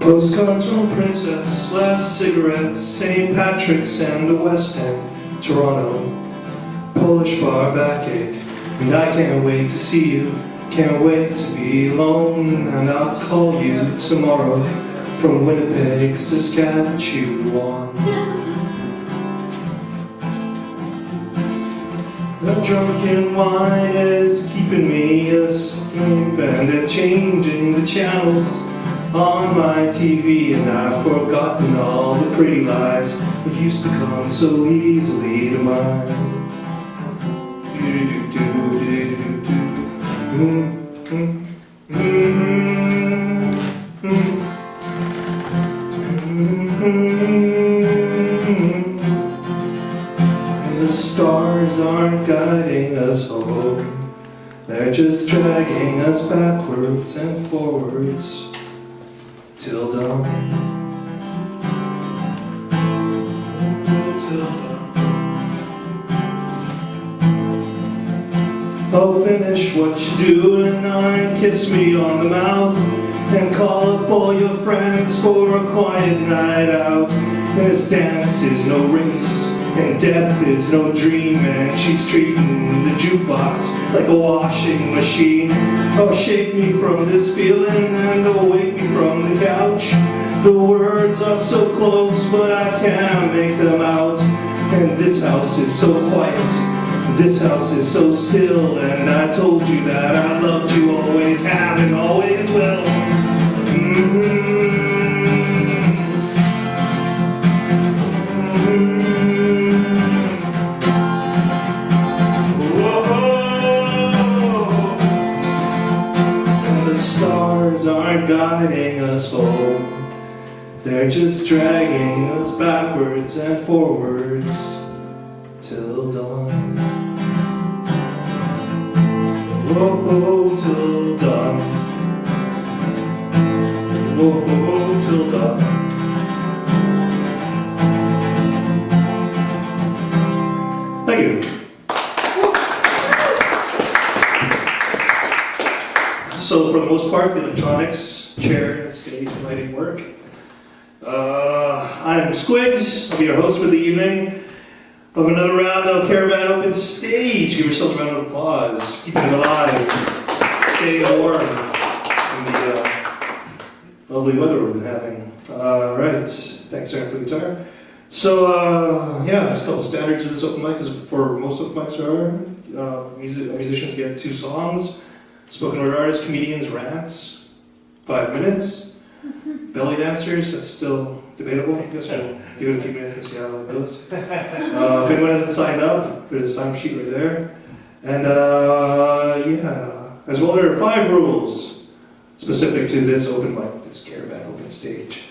Postcards from Princess, last cigarettes, St. Patrick's and the West End, Toronto, Polish bar backache, and I can't wait to see you, can't wait to be alone, and I'll call you tomorrow from Winnipeg, Saskatchewan. The drunken wine is keeping me asleep, and they're changing the channels on my TV, and I've forgotten all the pretty lies that used to come so easily to mind. And the stars aren't guiding us home, they're just dragging us backwards and forwards till dawn. Till dawn. Oh, finish what you're doing and kiss me on the mouth, and call up all your friends for a quiet night out. And this dance is no race, and death is no dream, and she's treating the jukebox like a washing machine. Oh, shake me from this feeling and awake me from the couch. The words are so close, but I can't make them out. And this house is so quiet, this house is so still, and I told you that I loved you, always have and always will. And the stars aren't guiding us home, they're just dragging us backwards and forwards till dawn. Oh, till dawn. Oh, till dawn. Thank you. So for the most part, the electronics, chair, and stage and lighting work. I'm Squigs. I'll be your host for the evening of another round of Caravan Open Stage. Give yourselves a round of applause. Keeping it alive. Staying warm in the lovely weather we've been having. Right. Thanks, Aaron, for the guitar. So, yeah, there's a couple standards of this open mic, as for most open mics are. Musicians get 2 songs. Spoken word artists, comedians, rants, 5 minutes. Belly dancers, that's still debatable. I guess we'll give it a few minutes and see how it goes. If anyone hasn't signed up, there's a sign sheet right there. And yeah, as well, there are 5 rules specific to this open mic, this Caravan Open Stage.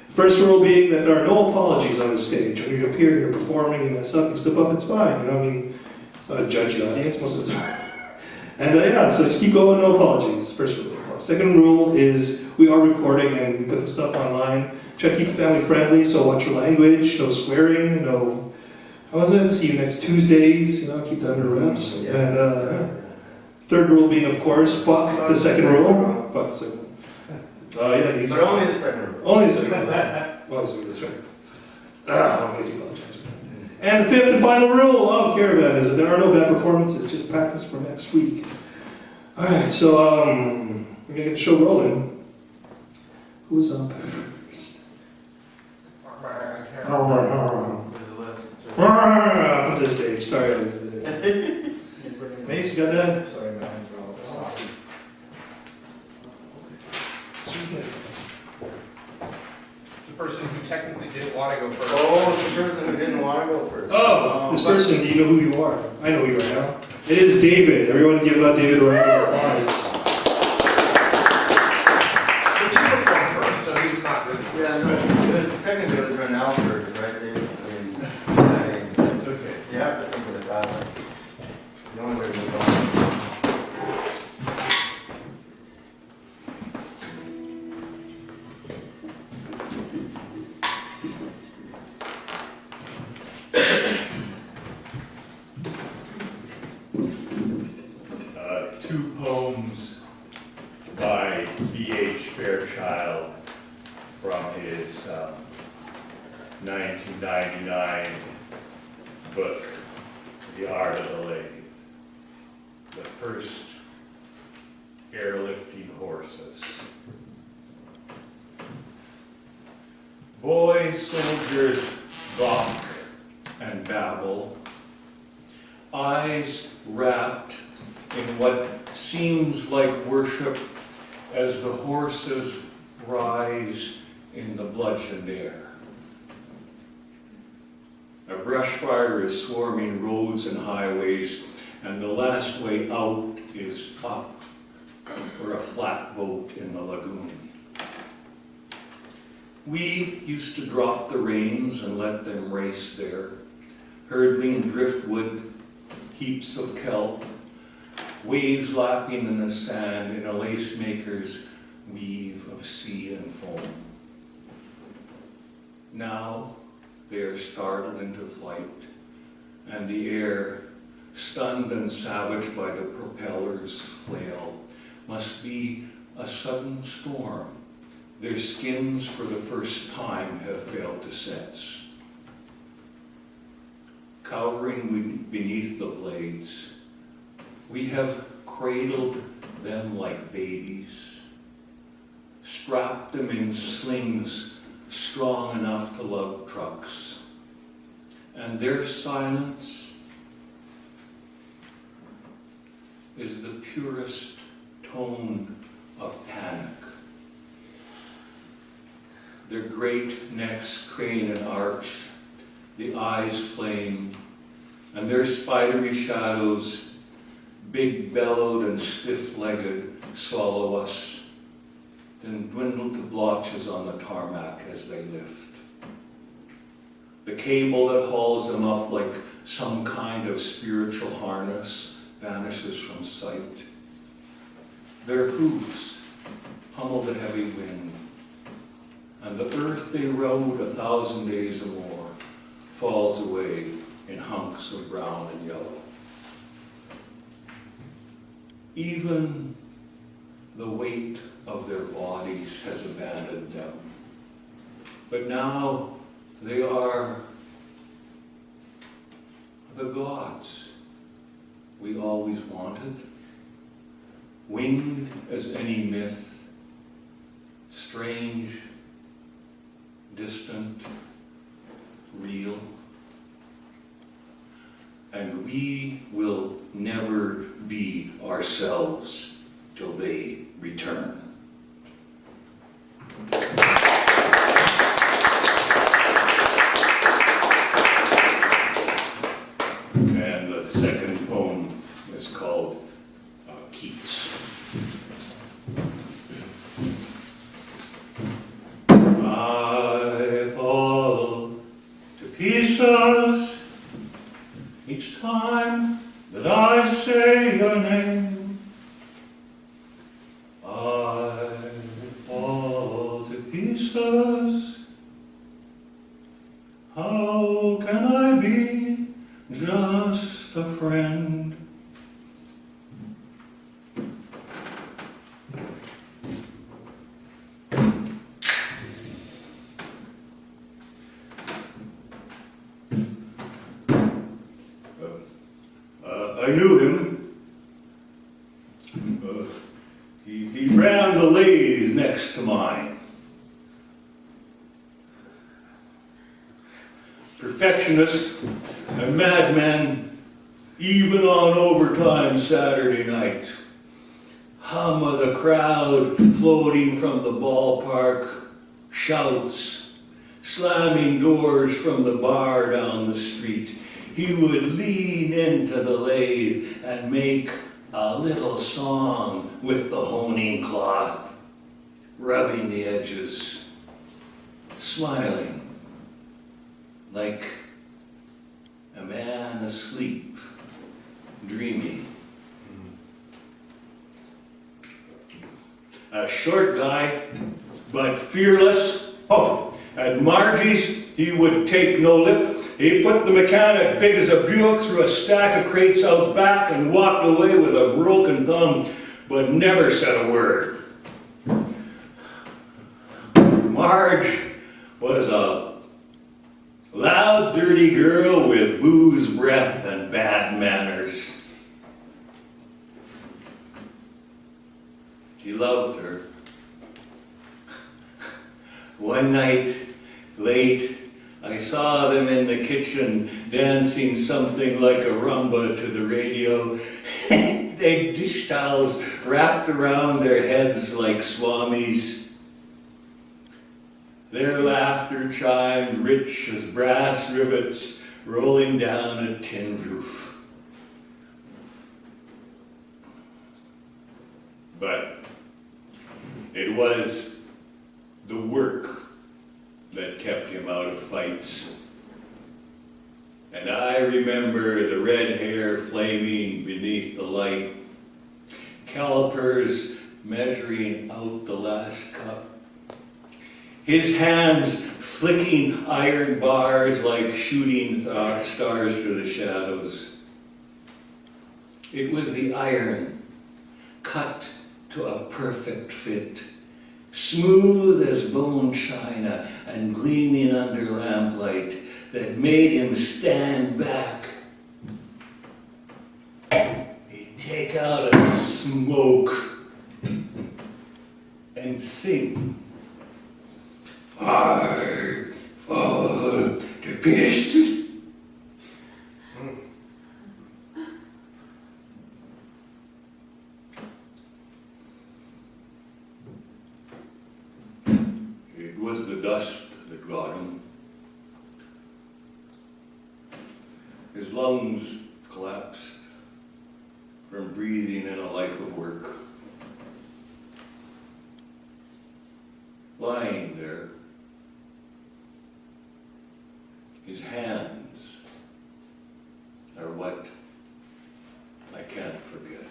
First rule being that there are no apologies on the stage. When you appear, you're performing, you mess up, you slip up, it's fine. You know what I mean? It's not a judgy audience most of the time. And yeah, so just keep going, no apologies. First rule. Second rule is we are recording and we put the stuff online. Try to keep it family friendly, so watch your language, no swearing, no, how was it? See you next Tuesdays, keep that under wraps. And third rule being, of course, fuck the second rule. Fuck the second rule. Yeah, but only the second rule. Only the second rule. Only the second rule, that's right. I'm going to apologize for that. And the 5th and final rule of Caravan is that there are no bad performances, just practice for next week. Alright, so we're going to get the show rolling. Who's up first? Come to the stage. Sorry. Mace, you got that? Sorry, man. The person who technically didn't want to go first. Oh, it's the person who didn't want to go first. Oh, this person, do you know who you are? I know who you are now. It is David. Everyone give David a round of applause. So he performed first, so he's not really. Yeah, no, technically it was Renal first, right, Dave? I mean, It's okay. you have to think of it that way. The only way to move on. Two poems by B.H. Fairchild from his 1999 book, The Art of the Lathe, the first airlifting horses. Boy soldiers gawk and babble, eyes wrapped in what seems like worship as the horses rise in the bludgeoned air. A brush fire is swarming roads and highways, and the last way out is up or a flatboat in the lagoon. We used to drop the reins and let them race there, hurdling driftwood, heaps of kelp, waves lapping in the sand in a lace maker's weave of sea and foam. Now they are startled into flight, and the air, stunned and savaged by the propeller's flail, must be a sudden storm their skins for the first time have failed to sense. Cowering beneath the blades, we have cradled them like babies, strapped them in slings strong enough to lug trucks, and their silence is the purest tone of panic. Their great necks crane and arch, the eyes flame, and their spidery shadows, big-bellowed and stiff-legged, swallow us, then dwindle to blotches on the tarmac as they lift. The cable that hauls them up like some kind of spiritual harness vanishes from sight. Their hooves pummel the heavy wind, and the earth they rode 1,000 days or more falls away in hunks of brown and yellow. Even the weight of their bodies has abandoned them. But now they are the gods we always wanted, winged as any myth, strange, distant, real. And we will never be ourselves till they return. And the second poem is called Keats. I fall to pieces each time that I say your name. I fall to pieces. How can I be just a friend? I knew him. He ran the lathe next to mine. Perfectionist and madman, even on overtime Saturday night. Hum of the crowd floating from the ballpark, shouts, slamming doors from the bar down the street. He would lean into the lathe and make a little song with the honing cloth, rubbing the edges, smiling like a man asleep, dreaming. A short guy, but fearless. Oh, at Margie's, he would take no lip. He put the mechanic big as a Buick through a stack of crates out back and walked away with a broken thumb, but never said a word. Marge was a loud, dirty girl with booze breath and bad manners. He loved her. One night, late, I saw them in the kitchen dancing something like a rumba to the radio. They had dish towels wrapped around their heads like swamis. Their laughter chimed rich as brass rivets rolling down a tin roof. But it was the work that kept him out of fights. And I remember the red hair flaming beneath the light, calipers measuring out the last cup, his hands flicking iron bars like shooting stars through the shadows. It was the iron, cut to a perfect fit, smooth as bone china and gleaming under lamplight, that made him stand back. He'd take out a smoke and sing. I fall to pieces. It was the dust that got him. His lungs collapsed from breathing in a life of work. Lying there, his hands are what I can't forget.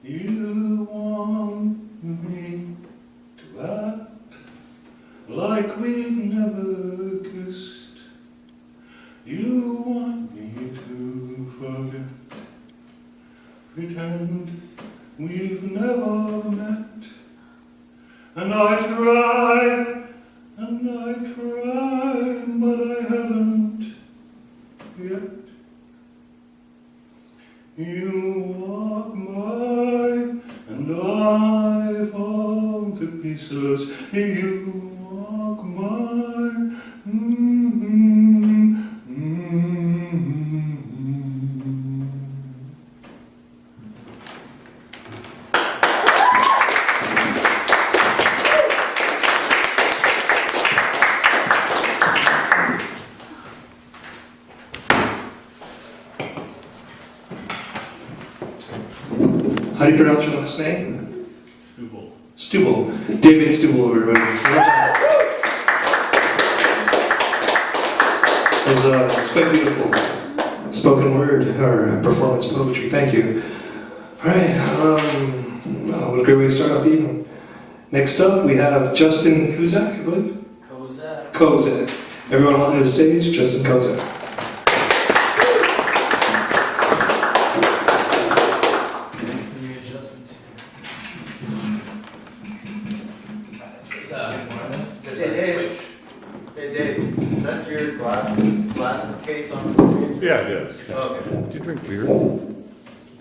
You want me to act like we've never kissed. You want me to forget, pretend we've never met. And I try, but I haven't yet. You walk by, and I fall to pieces. You walk by, How do you pronounce your last name? Stubble. Stubble. David Stubble, everybody. It's quite beautiful. Spoken word, or performance poetry. Thank you. All right. What a great way to start off the evening. Next up, we have Justin Kozak, I believe? Kozak. Everyone welcome to the stage, Justin Kozak. Yeah, it is. Oh, okay. Do you drink beer?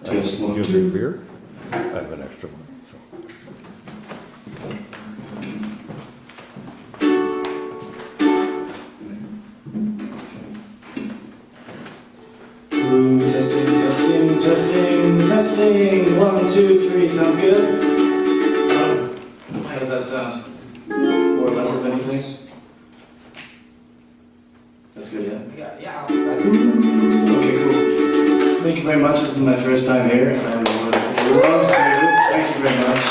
Just Do one, you two. drink beer? I have an extra one. So. Ooh, testing, testing, testing, testing. 1, 2, 3. Sounds good? How does that sound? More or less of anything? That's good, yeah? Yeah. Okay, cool. Thank you very much. This is my first time here, and I would love to, thank you very much,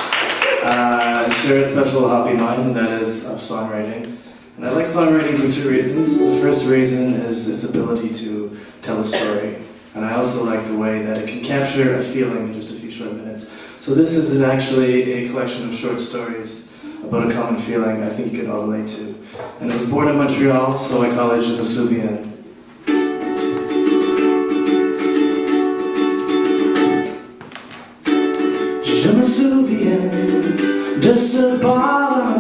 share a special hobby of mine, and that is of songwriting. And I like songwriting for two reasons. The first reason is its ability to tell a story. And I also like the way that it can capture a feeling in just a few short minutes. So this is actually a collection of short stories about a common feeling I think you can all relate to. And it was born in Montreal, so I call it Je me souviens. Je me souviens de ce bar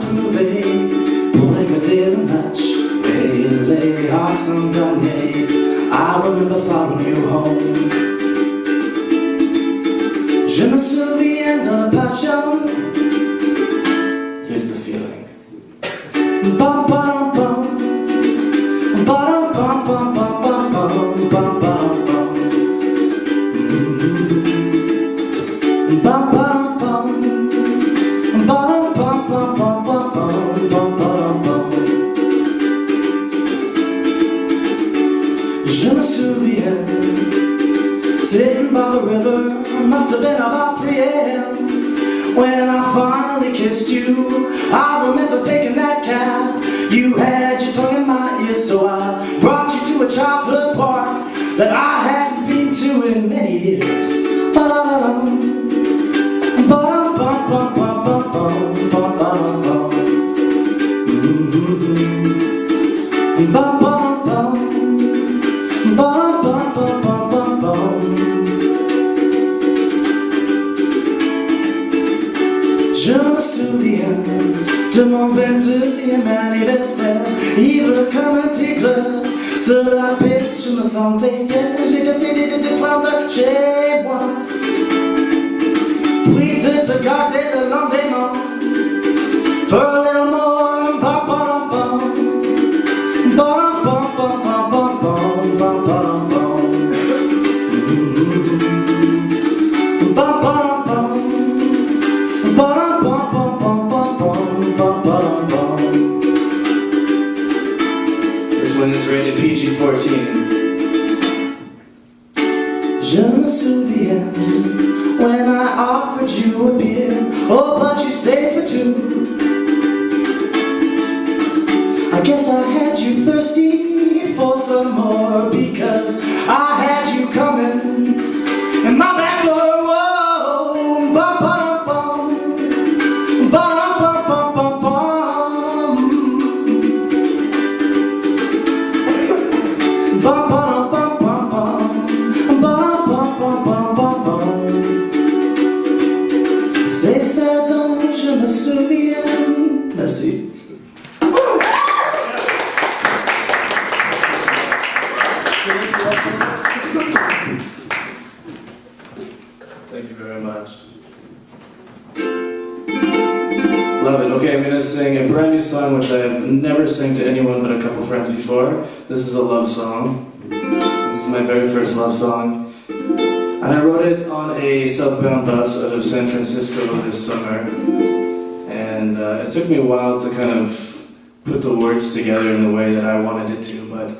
finally kissed you, I remember taking that cab. You had your tongue in my ear, so I brought you to a childhood park that I hadn't been to in many years. Ba-da-da-dum, ba-dum-bum-bum-bum-bum-bum, ba-ba-dum-bum. Ba-ba-dum-bum, ba-ba-bum-bum-bum-bum. Je me souviens de mon 22e anniversaire, ivre comme un tigre, sur la piste je me sentais fier. J'ai décidé de te prendre chez moi, puis de te garder le lendemain. For a little more, ba-ba-dum-bum, ba-dum-bum-bum-bum-bum-bum, ba-ba-dum-bum. Ba-ba-dum-bum, ba-dum-bum-bum-bum-bum-bum-bum. This one is rated PG-14. Je me souviens when I offered you a beer, oh, but you stayed for two. I guess I had you thirsty for some more, because I had you coming in my back door. Whoa, ba-ba-dum-bum, ba-dum-bum-bum-bum-bum, ba-ba-dum-bum-bum-bum, ba-dum-bum-bum-bum-bum. C'est ça dont je me souviens. Merci. Thank you very much. Love it. Okay, I'm going to sing a brand new song which I have never sang to anyone but a couple friends before. This is a love song. This is my very first love song. And I wrote it on a southbound bus out of San Francisco this summer. And it took me a while to kind of put the words together in the way that I wanted it to, but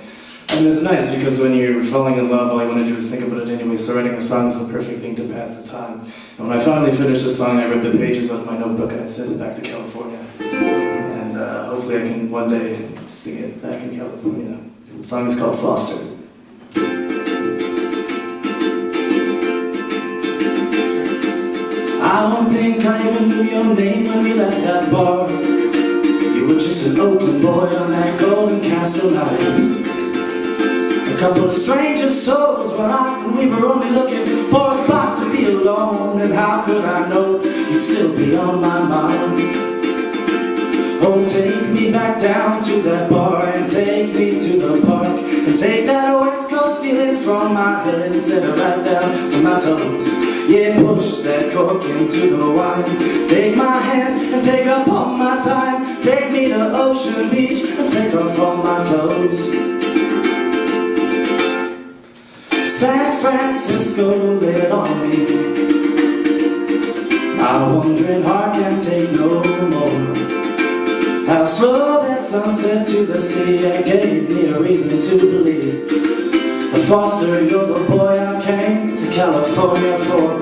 and it's nice because when you're falling in love, all you want to do is think about it anyway, so writing a song is the perfect thing to pass the time. And when I finally finished the song, I ripped the pages out of my notebook and I sent it back to California. And hopefully I can one day sing it back in California. The song is called Foster. I don't think I even knew your name when we left that bar. You were just an Oakland boy on that Golden Castro night. A couple of stranger souls went off and we were only looking for a spot to be alone. And how could I know you'd still be on my mind? Oh, take me back down to that bar and take me to the park and take that West Coast feeling from my head and send it right down to my toes. Yeah, push that cork into the wine. Take my hand and take up all my time. Take me to Ocean Beach and take off all my clothes. San Francisco lit on me. My wandering heart can't take no more. How slow that sunset to the sea, it gave me a reason to believe. Foster, you're the boy I came to California for.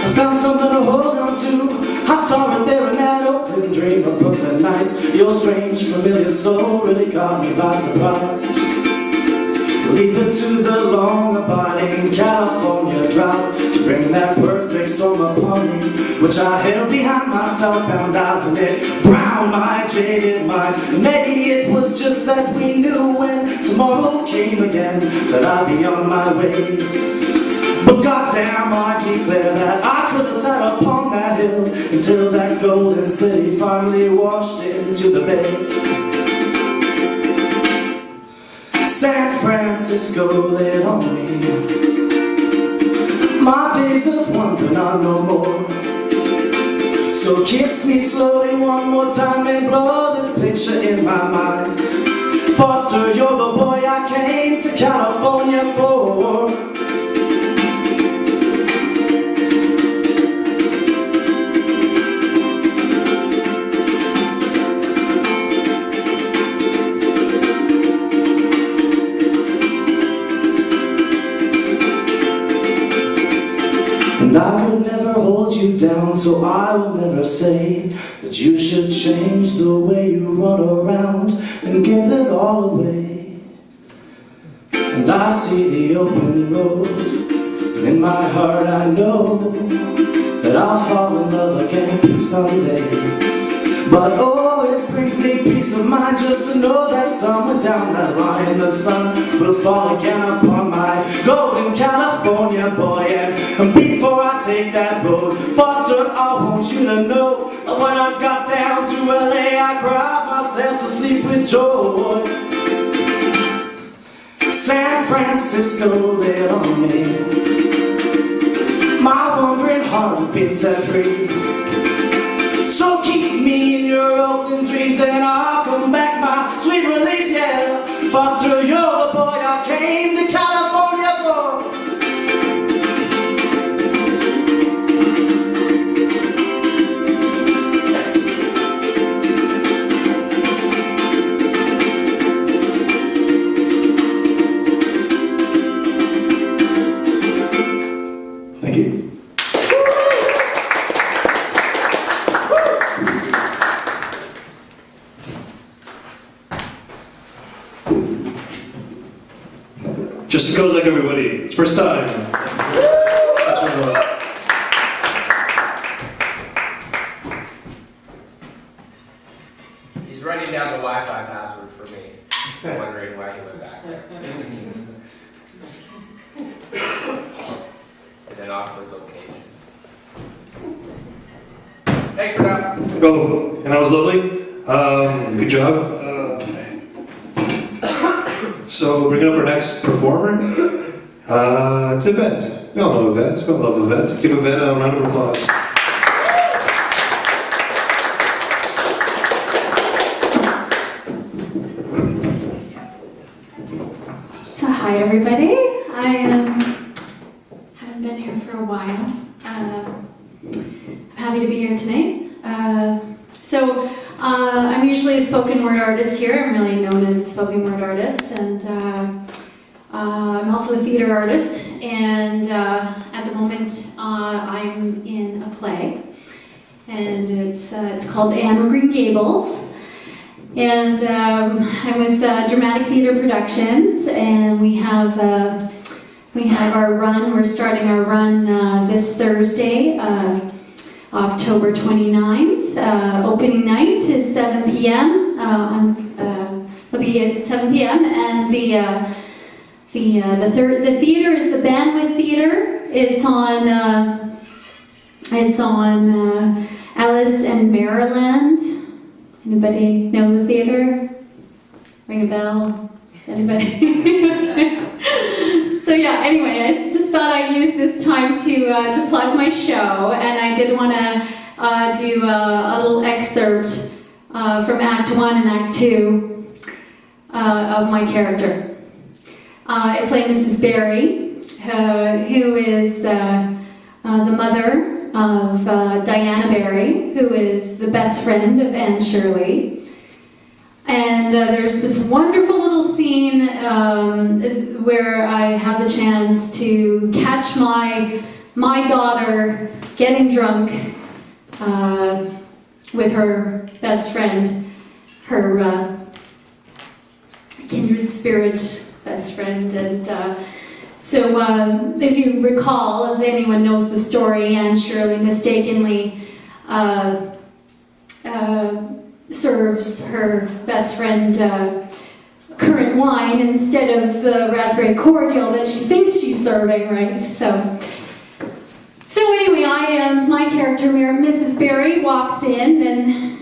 I found something to hold on to. I saw it there in that open dream of Brooklyn nights. Your strange, familiar soul really caught me by surprise. Leave it to the long abiding California drought to bring that perfect storm upon me, which I held behind my southbound eyes, and it drowned my jaded mind. Maybe it was just that we knew when tomorrow came again that I'd be on my way. But goddamn, I declare that I could have sat upon that hill until that golden city finally washed into the bay. San Francisco lit on me. My days of wondering are no more. So kiss me slowly one more time and blow this picture in my mind. Foster, you're the boy I came to California for. down, so I will never say that you should change the way you run around and give it all away. And I see the open road, and in my heart I know that I'll fall in love again someday. But oh, it brings me peace of mind just to know that somewhere down that line the sun will fall again upon my golden California boy. And before I take that road, Foster, I want you to know that when I got down to LA, I cried myself to sleep with joy. San Francisco lit on me, my wandering heart has been set free. So keep me in your open dreams and I'll come back, my sweet release, yeah. Foster, you're the boy I came to California for. Thank you. Just goes like everybody. It's first time. That's what the- He's writing down the Wi-Fi password for me. I'm wondering why he went back there. In an awkward location. Thanks for that. Oh, and that was lovely. Good job. So bringing up our next performer, it's Yvette. We all know Yvette. We all love Yvette. Give Yvette a round of applause. So hi everybody. I haven't been here for a while. I'm happy to be here tonight. I'm usually a spoken word artist here. I'm really known as a spoken word artist, and I'm also a theater artist. And at the moment, I'm in a play, and it's called Anne of Green Gables. And I'm with Dramatic Theater Productions, and we have our run. We're starting our run this Thursday, October 29th. Opening night is 7 p.m. It'll be at 7 p.m. And the theater is the Bandwidth Theater. It's on Alice and Maryland. Anybody know the theater? Ring a bell? Anybody? So yeah, anyway, I just thought I'd use this time to plug my show, and I did want to do a little excerpt from Act 1 and Act 2 of my character. I play Mrs. Barry, who is the mother of Diana Barry, who is the best friend of Anne Shirley. And there's this wonderful little scene where I have the chance to catch my daughter getting drunk with her best friend, her kindred spirit best friend. And so if you recall, if anyone knows the story, Anne Shirley mistakenly serves her best friend currant wine instead of the raspberry cordial that she thinks she's serving, right? So anyway, my character, Mrs. Barry, walks in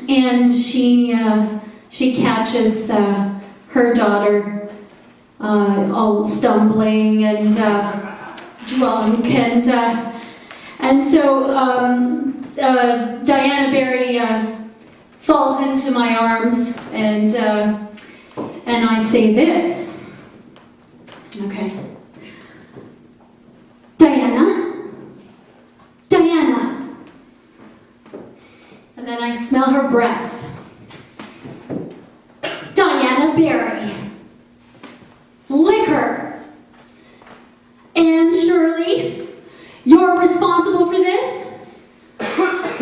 and she catches her daughter all stumbling and drunk, and so Diana Barry falls into my arms, and I say this. Okay. Diana. And then I smell her breath. Diana Barry. Liquor. Anne Shirley, you're responsible for this?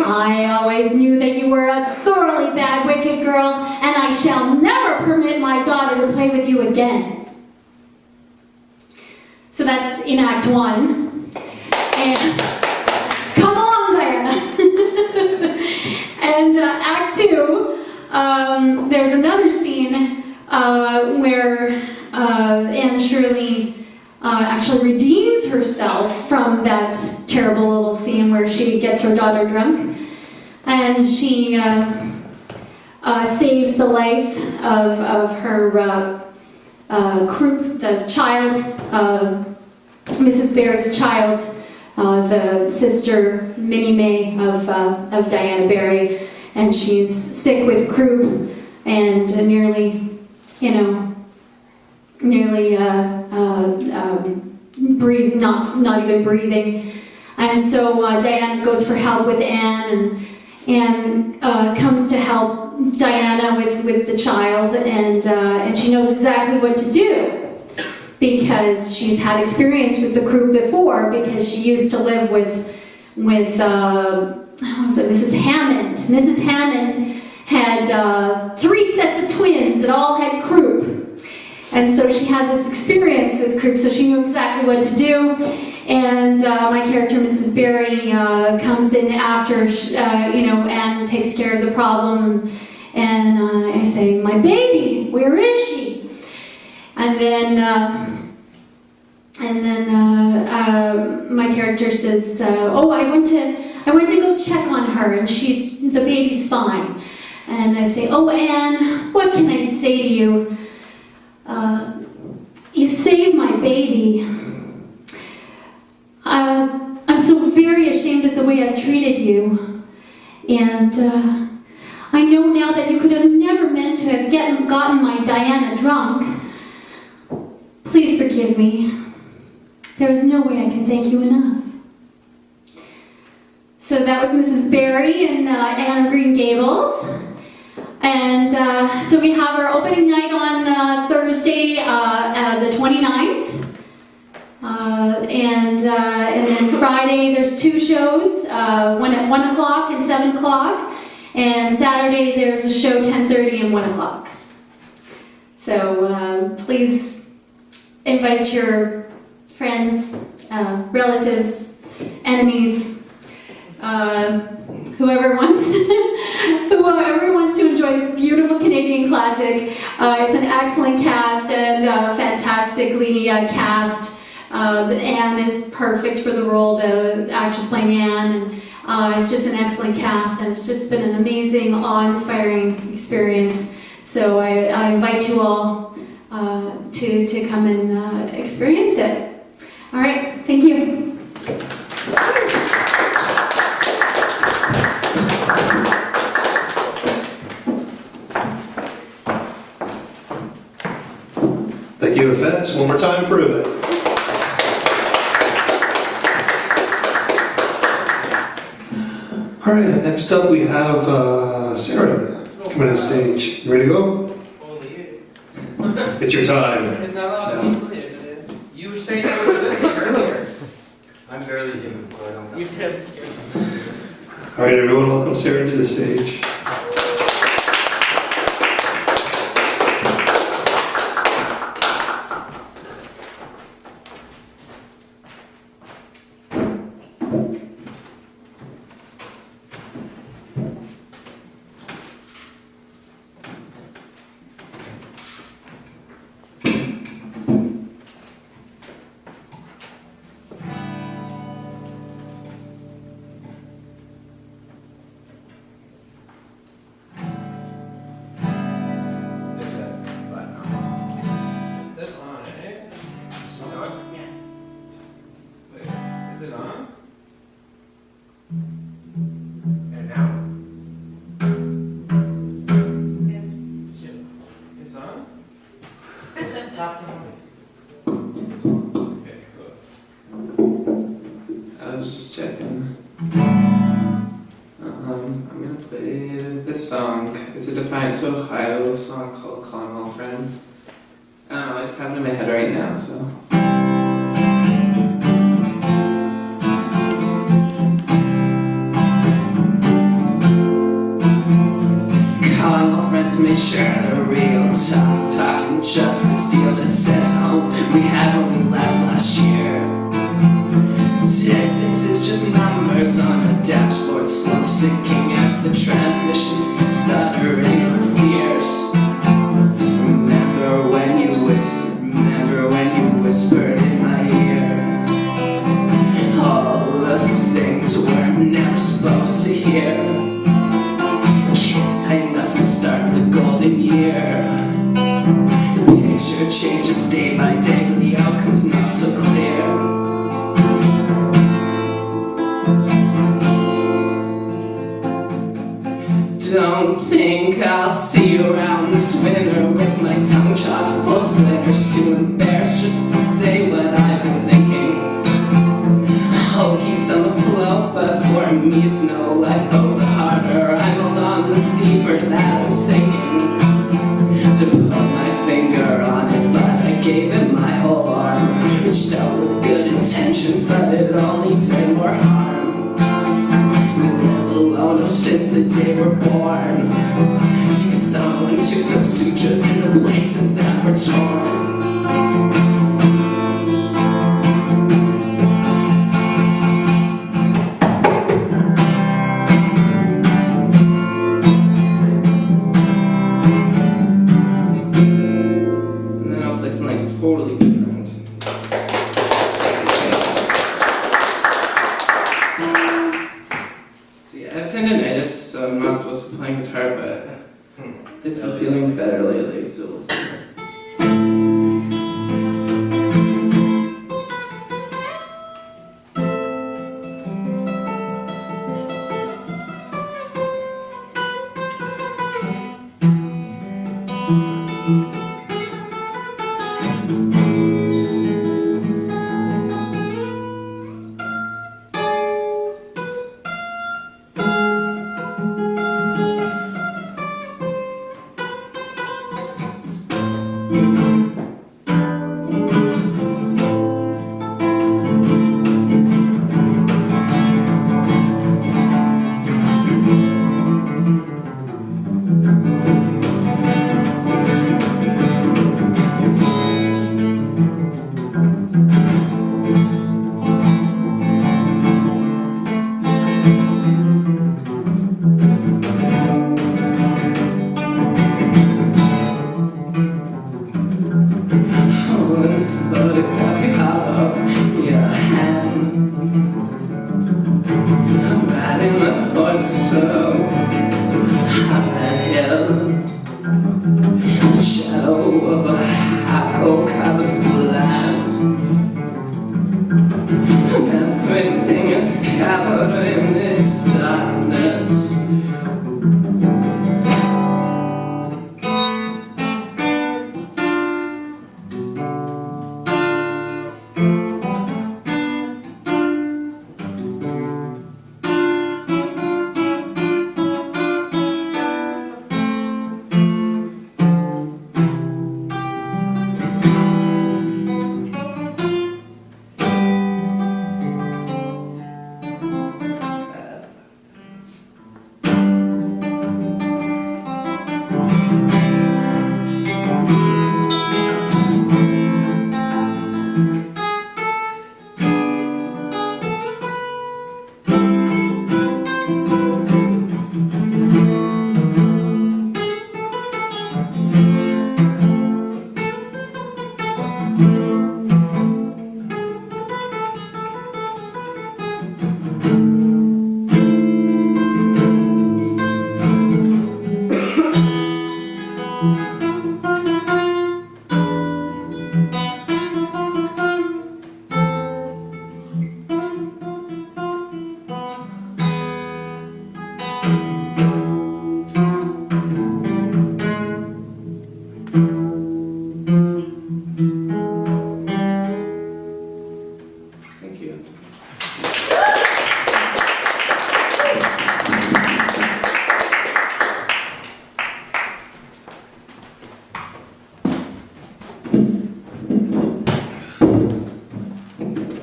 I always knew that you were a thoroughly bad, wicked girl, and I shall never permit my daughter to play with you again. So that's in Act 1. And come along, Diana. And Act 2, there's another scene where Anne Shirley actually redeems herself from that terrible little scene where she gets her daughter drunk, and she saves the life of her croup, the child, Mrs. Barry's child, the sister Minnie May of Diana Barry, and she's sick with croup and nearly breathing, not even breathing. And so Diana goes for help with Anne, and comes to help Diana with the child, and she knows exactly what to do because she's had experience with the croup before, because she used to live with Mrs. Hammond. Mrs. Hammond had 3 sets of twins that all had croup. And so she had this experience with croup, so she knew exactly what to do. And my character, Mrs. Barry, comes in after, Anne takes care of the problem. And I say, "My baby, where is she?" And then my character says, "Oh, I went to go check on her, and the baby's fine." And I say, "Oh, Anne, what can I say to you? You saved my baby. I'm so very ashamed of the way I've treated you. And I know now that you could have never meant to have gotten my Diana drunk. Please forgive me. There is no way I can thank you enough." So that was Mrs. Barry in Anne of Green Gables. And so we have our opening night on Thursday, the 29th. And then Friday there's 2 shows, one at 1 o'clock and 7 o'clock. And Saturday there's a show 10:30 and 1 o'clock. So please invite your friends, relatives, enemies, whoever wants to enjoy this beautiful Canadian classic. It's an excellent cast and fantastically cast. Anne is perfect for the role, the actress playing Anne, and it's just an excellent cast, and it's just been an amazing, awe-inspiring experience. So I invite you all to come and experience it. All right, thank you. Thank you, Yvette. One more time for Yvette. All right, and next up we have Sarah coming to the stage. You ready to go? It's your time. It's not So- allowed. You were saying that was good earlier. I'm barely human, so I don't You know. said. All right, everyone, welcome Sarah to the stage. That's on, eh? Yeah. Wait, is it on? And now? It's on? Okay, cool. I was just checking. I'm gonna play this song. It's a Defiance, Ohio song called Calling All Friends. I don't know, I just have it in my head right now, so. share the real talk, talking just to feel it sent home. We had when we left last year. Distance is just numbers on a dashboard, slow sinking as the transmission stuttering with fears. Remember when you whispered in my ear all the things we're never supposed to hear. Kids tighten up to start the golden year. The picture changes day by day, but the outcome's not so clear. Don't think I'll see you around this winter with my tongue chopped full of splinters, too embarrassed just to say what I've been thinking. Hope keeps on afloat, but for me it's no lifeboat. The harder I hold on, the deeper that I'm sinking. To put my finger on it, but I gave it my whole arm. Reached out with good intentions, but it only did more harm. Alone since the day we're born. See someone to some sutures in the places that were torn. And then I'll play something totally different. I have tendonitis, so I'm not supposed to be playing guitar, but it's been feeling better lately, so we'll see. Everything is covered in its darkness.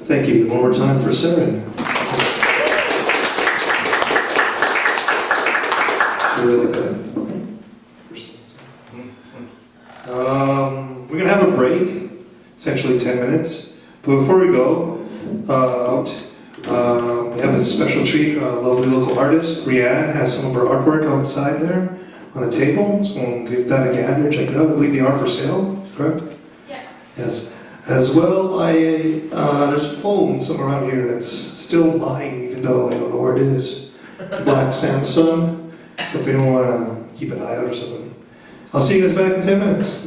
Thank you. One more time for Sarah. Really good. we're gonna have a break, essentially 10 minutes. But before we go out, we have a special treat. A lovely local artist, Rianne, has some of her artwork outside there on the table. So we'll give that a gander, check it out. I believe they are for sale, is that correct? Yeah. Yes. As well, there's a phone somewhere around here that's still mine, even though I don't know where it is. It's a black Samsung. So if you don't want to keep an eye out or something, I'll see you guys back in 10 minutes.